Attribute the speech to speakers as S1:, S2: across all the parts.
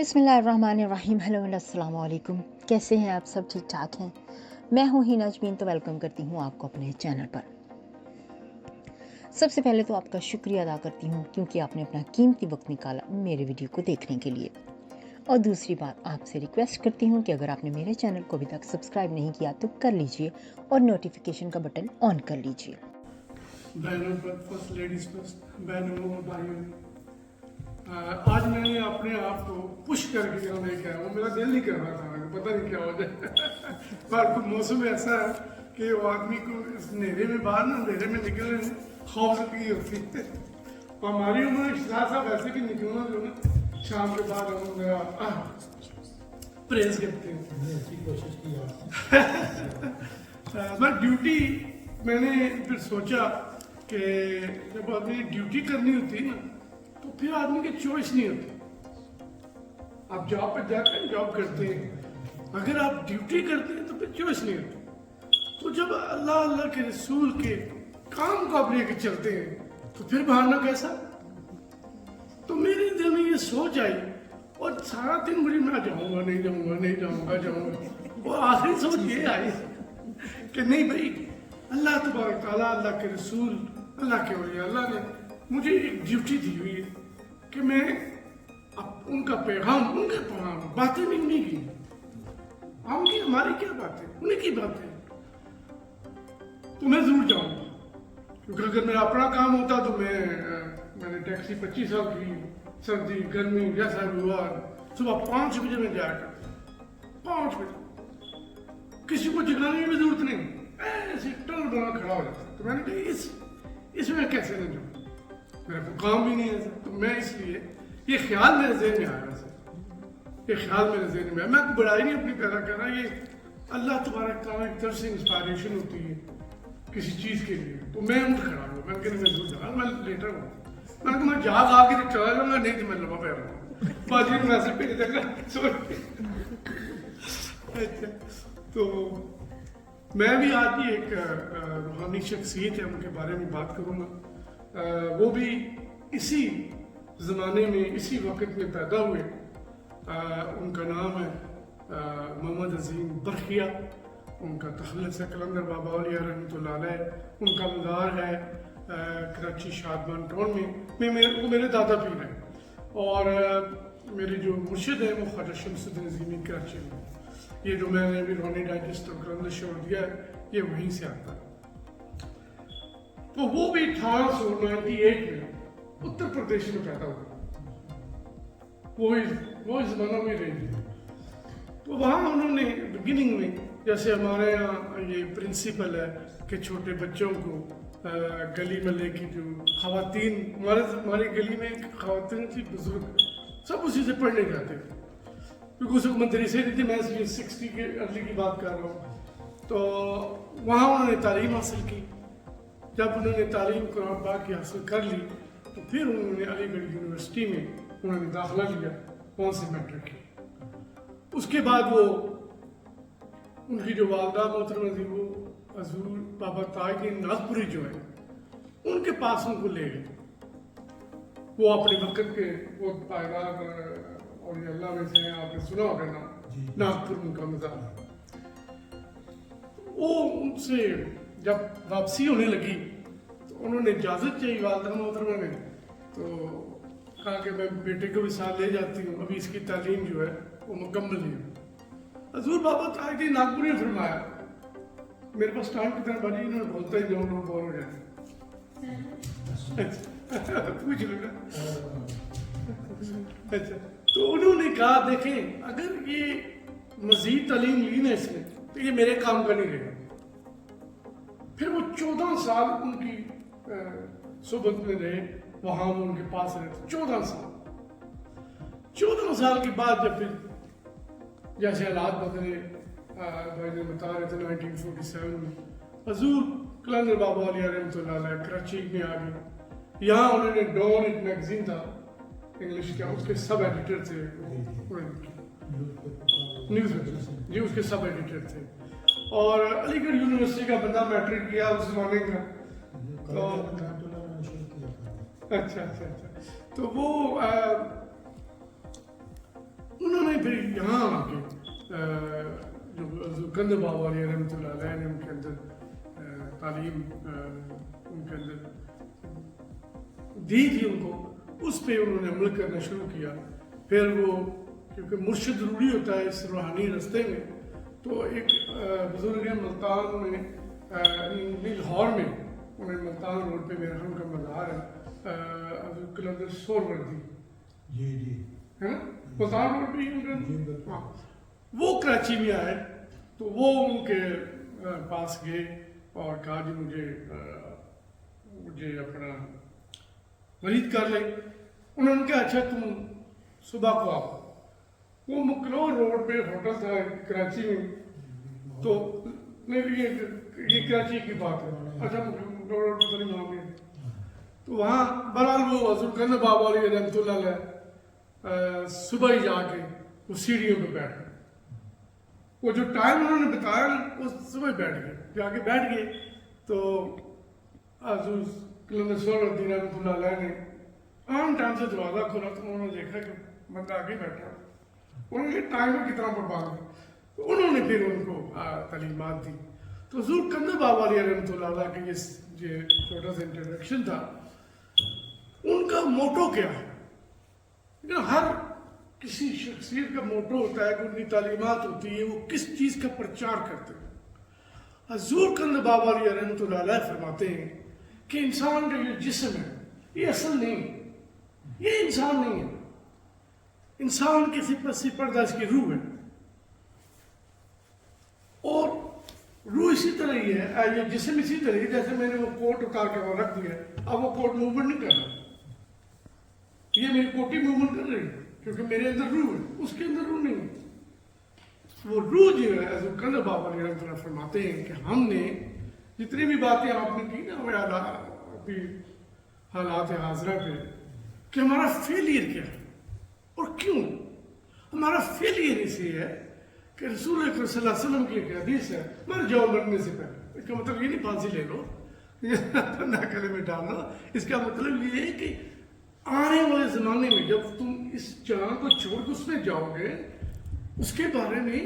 S1: بسم اللہ الرحمن الرحیم. ہیلو السلام علیکم. کیسے ہیں آپ سب؟ ٹھیک ٹھاک ہیں؟ میں ہوں ہینا جبین. تو ویلکم کرتی ہوں آپ کو اپنے چینل پر. سب سے پہلے تو آپ کا شکریہ ادا کرتی ہوں کیونکہ آپ نے اپنا قیمتی وقت نکالا میرے ویڈیو کو دیکھنے کے لیے. اور دوسری بات آپ سے ریکویسٹ کرتی ہوں کہ اگر آپ نے میرے چینل کو ابھی تک سبسکرائب نہیں کیا تو کر لیجئے اور نوٹیفیکیشن کا بٹن آن کر لیجئے.
S2: آج میں نے اپنے آپ کو پش کر کے یہاں لے کے آیا. وہ میرا دل نہیں کر رہا تھا, پتہ نہیں کیا ہو جائے. پر موسم ایسا ہے کہ وہ آدمی کو اس اندھیرے میں باہر نہ اندھیرے میں نکلنے میں خوف کی ہوتی ہے. ہماری عمر اشتہار صاحب ایسے بھی نکلنا جو نا شام کے بعد ہم پریز کرتے ہیں. کوشش کی بس ڈیوٹی میں نے پھر سوچا کہ جب آدمی ڈیوٹی کرنی ہوتی ہے نا تو پھر آدمی کی چوائس نہیں ہوتی. آپ جاب پہ جاتے ہیں, جاب کرتے ہیں, اگر آپ ڈیوٹی کرتے ہیں تو پھر چوائس نہیں ہوتی. تو جب اللہ کے رسول کے کام کو آپ لے کے چلتے ہیں تو پھر بہانا کیسا. تو میرے دل میں یہ سوچ آئی اور سارا دن مجھے میں جاؤں گا نہیں جاؤں گا نہیں جاؤں گا. اور آخری سوچ یہ آئی کہ نہیں بھائی, اللہ تبارک تعالیٰ, اللہ کے رسول, اللہ کے اولیاء اللہ نے مجھے ایک ڈیوٹی دی ہوئی ہے کہ میں ان کا پیغام, ان کے پیغام باتیں نہیں کی. ہم کی ہماری کیا باتیں, انہیں کی باتیں. تو میں ضرور جاؤں گا کیونکہ اگر میرا اپنا کام ہوتا تو میں نے ٹیکسی 25 سال کی, سردی گرمی جیسا بھی ہوا, صبح 5 بجے میں جایا کرتا. 5 بجے کسی کو جگانے کی بھی ضرورت نہیں, ایسے ٹل بنا کھڑا ہو جاتا. تو میں نے کہا اس میں کیسے نہ جاؤں, میرا کوئی کام بھی نہیں ہے. تو میں اس لیے یہ خیال میرے ذہن میں آیا. یہ خیال میرے ذہن میں آیا. میں کوئی بڑائی نہیں اپنی پیدا کر رہا, یہ اللہ تبارک تعالیٰ کی طرف سے انسپائریشن ہوتی ہے کسی چیز کے لیے. تو میں اٹھ کھڑا ہوں, میں نے کہا میں ضرور جاؤں. میں لیٹر ہوں, میں نے کہا میں جاگ آ کے چلا جاؤں گا, نہیں تو میں لمبا پہ رہا ہوں. باجی نے میسج بھیج دیا اچھا. تو میں بھی آج ہی ایک روحانی شخصیت ہے ان کے بارے میں بات کروں گا. وہ بھی اسی زمانے میں اسی وقت میں پیدا ہوئے. ان کا نام ہے محمد عظیم برقیہ. ان کا تخلص ہے قلندر بابا علیہ رحمۃ اللہ علیہ. ان کا مزار ہے کراچی شادمان ٹاؤن میں. وہ میرے دادا پیر ہیں اور میرے جو مرشد ہیں وہ خواجہ شمس الدین عظیمی کراچی میں. یہ جو میں نے ابھی روحانی ڈائجسٹ اور قلندر شو دیا ہے یہ وہیں سے آتا ہے. تو وہ بھی 1898 میں اتر پردیش میں پیدا ہوا. وہ اس زمانہ میں رہی تھی. تو وہاں انہوں نے بگننگ میں جیسے ہمارے یہاں یہ پرنسپل ہے کہ چھوٹے بچوں کو گلی محلے کی جو خواتین, ہماری گلی میں خواتین تھی بزرگ, سب اسی سے پڑھنے جاتے تھے کیونکہ اس کو مدرسے نہیں تھی. میں اس لیے 60 کے ارلی کی بات کر رہا ہوں. تو وہاں انہوں نے تعلیم حاصل کی. جب انہوں نے تعلیم قرآن پاک کی حاصل کر لی تو پھر انہوں نے علی گڑھ یونیورسٹی میں انہوں نے داخلہ لیا, 5 سے میٹرک کی. اس کے بعد وہ ان کی جو والدہ محترمہ تھی وہ حضور بابا تاجدین ناگپوری جو ہے ان کے پاس ان کو لے گئے. وہ اپنے وقت کے وہ پائیدار اور اللہ میں سے آپ نے سنا ہوگا نام, ناگپور ان کا مزار. وہ ان سے جب واپسی ہونے لگی تو انہوں نے اجازت چاہیے والدہ محترمہ نے. تو کہا کہ میں بیٹے کو بھی ساتھ لے جاتی ہوں, ابھی اس کی تعلیم جو ہے وہ مکمل نہیں ہے. حضور بابا تاجدین ناگپوری نے فرمایا میرے پاس ٹائم کتنا بڑی, انہوں نے بولتا ہی جاؤں لوگ بور ہو جاتے. پوچھ لوں گا. اچھا. تو انہوں نے کہا دیکھیں اگر یہ مزید تعلیم لی نا اس نے تو یہ میرے کام کا نہیں رہے. پھر وہ 14 سال ان کی صحبت میں رہے, وہاں وہ ان کے پاس رہے 14 سال. 14 سال کے بعد جب پھر جیسے حالات بدلے, بھائی نے بتا رہے تھے 1947 میں حضور قلندر بابا علیہ رحمۃ اللہ علیہ کراچی میں آ گئے. یہاں انہوں نے ڈون ایک میگزین تھا انگلش کا, اس کے سب ایڈیٹر تھے, نیوز جی اس کے سب ایڈیٹر تھے. اور علی گڑھ یونیورسٹی کا بندہ میٹرک کیا اس زمانے کا. اچھا. تو وہ پھر یہاں آ کے جو قلندر بابا علیہ رحمۃ اللہ علیہ نے ان کے اندر تعلیم ان کے اندر دی تھی ان کو، اس پہ انہوں نے عمل کرنا شروع کیا. پھر وہ کیونکہ مرشد ضروری ہوتا ہے اس روحانی راستے میں، تو ایک بزرگ ملتان میں لاہور میں، انہیں ملتان روڈ پہ میرا ہم کا مزار ہے قلندر سہروردی،
S3: جی
S2: ہے نا ملتان روڈ پہ ہی ہاں، وہ کراچی میں آئے تو وہ ان کے پاس گئے اور کہا جی مجھے اپنا مرید کر لے. انہوں نے کہا اچھا تم صبح کو آؤ. وہ مکلو روڈ پہ ہوٹل تھا کراچی میں، تو یہ کراچی کی بات ہے، اچھا مکلو روڈ پہ نہیں وہاں گئے تو وہاں بہرحال وہ حضرت قلندر بابا علیہ رحمۃ اللہ علیہ صبح ہی جا کے وہ سیڑھیوں پہ بیٹھ گئے. وہ جو ٹائم انہوں نے بتایا وہ صبح بیٹھ گئے، جا کے بیٹھ گئے تو حضرت قلندر سہروردی رحمۃ اللہ علیہ نے عام ٹائم سے دروازہ کھولا تو انہوں نے دیکھا کہ بندہ آگے بیٹھا. انہوں نے ٹائم میں کتنا برباد ہے، تو انہوں نے پھر ان کو تعلیمات دی. تو حضور قلندر بابا علیہ رحمۃ اللہ علیہ کا یہ چھوٹا سا انٹروڈکشن تھا. ان کا موٹو کیا ہے؟ ہر کسی شخصیت کا موٹو ہوتا ہے کہ ان کی تعلیمات ہوتی ہے وہ کس چیز کا پرچار کرتے ہیں. حضور قلندر بابا علیہ رحمۃ اللہ علیہ فرماتے ہیں کہ انسان کا یہ جسم ہے یہ اصل نہیں، یہ انسان نہیں ہے. انسان کی صفت پردہ اس کی روح ہے، اور روح اسی طرح ہی ہے، یہ جسم اسی طرح ہی. جیسے میں نے وہ کوٹ اتار کے وہاں رکھ دیا ہے، اب وہ کوٹ موومنٹ نہیں کر رہا، یہ میری کوٹی موومنٹ کر رہی ہے کیونکہ میرے اندر روح ہے، اس کے اندر روح نہیں ہے. وہ روح جو ہے حضرت قلندر بابا علیہ رحمۃ اللہ فرماتے ہیں کہ ہم نے جتنی بھی باتیں آپ نے کی نا ابھی حالات حاضرہ پہ، کہ ہمارا فیلئر کیا ہے اور کیوں. ہمارا فیلئر اس لیے ہے کہ رسول اکرم صلی اللہ علیہ وسلم کی ایک حدیث ہے مر جاؤ مرنے سے پہلے. اس کا مطلب یہ نہیں پھانسی لے لو نہ گلے میں ڈالنا. اس کا مطلب یہ ہے کہ آنے والے زمانے میں جب تم اس جان کو چھوڑ کے اس میں جاؤ گے، اس کے بارے میں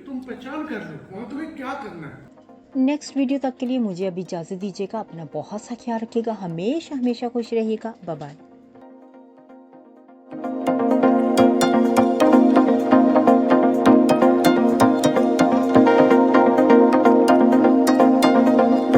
S2: تم پہچان کر لو وہاں تمہیں کیا کرنا ہے.
S1: نیکسٹ ویڈیو تک کے لیے مجھے اب اجازت دیجیے گا. اپنا بہت سا خیال رکھیے گا. ہمیشہ خوش رہیے گا. Bye bye.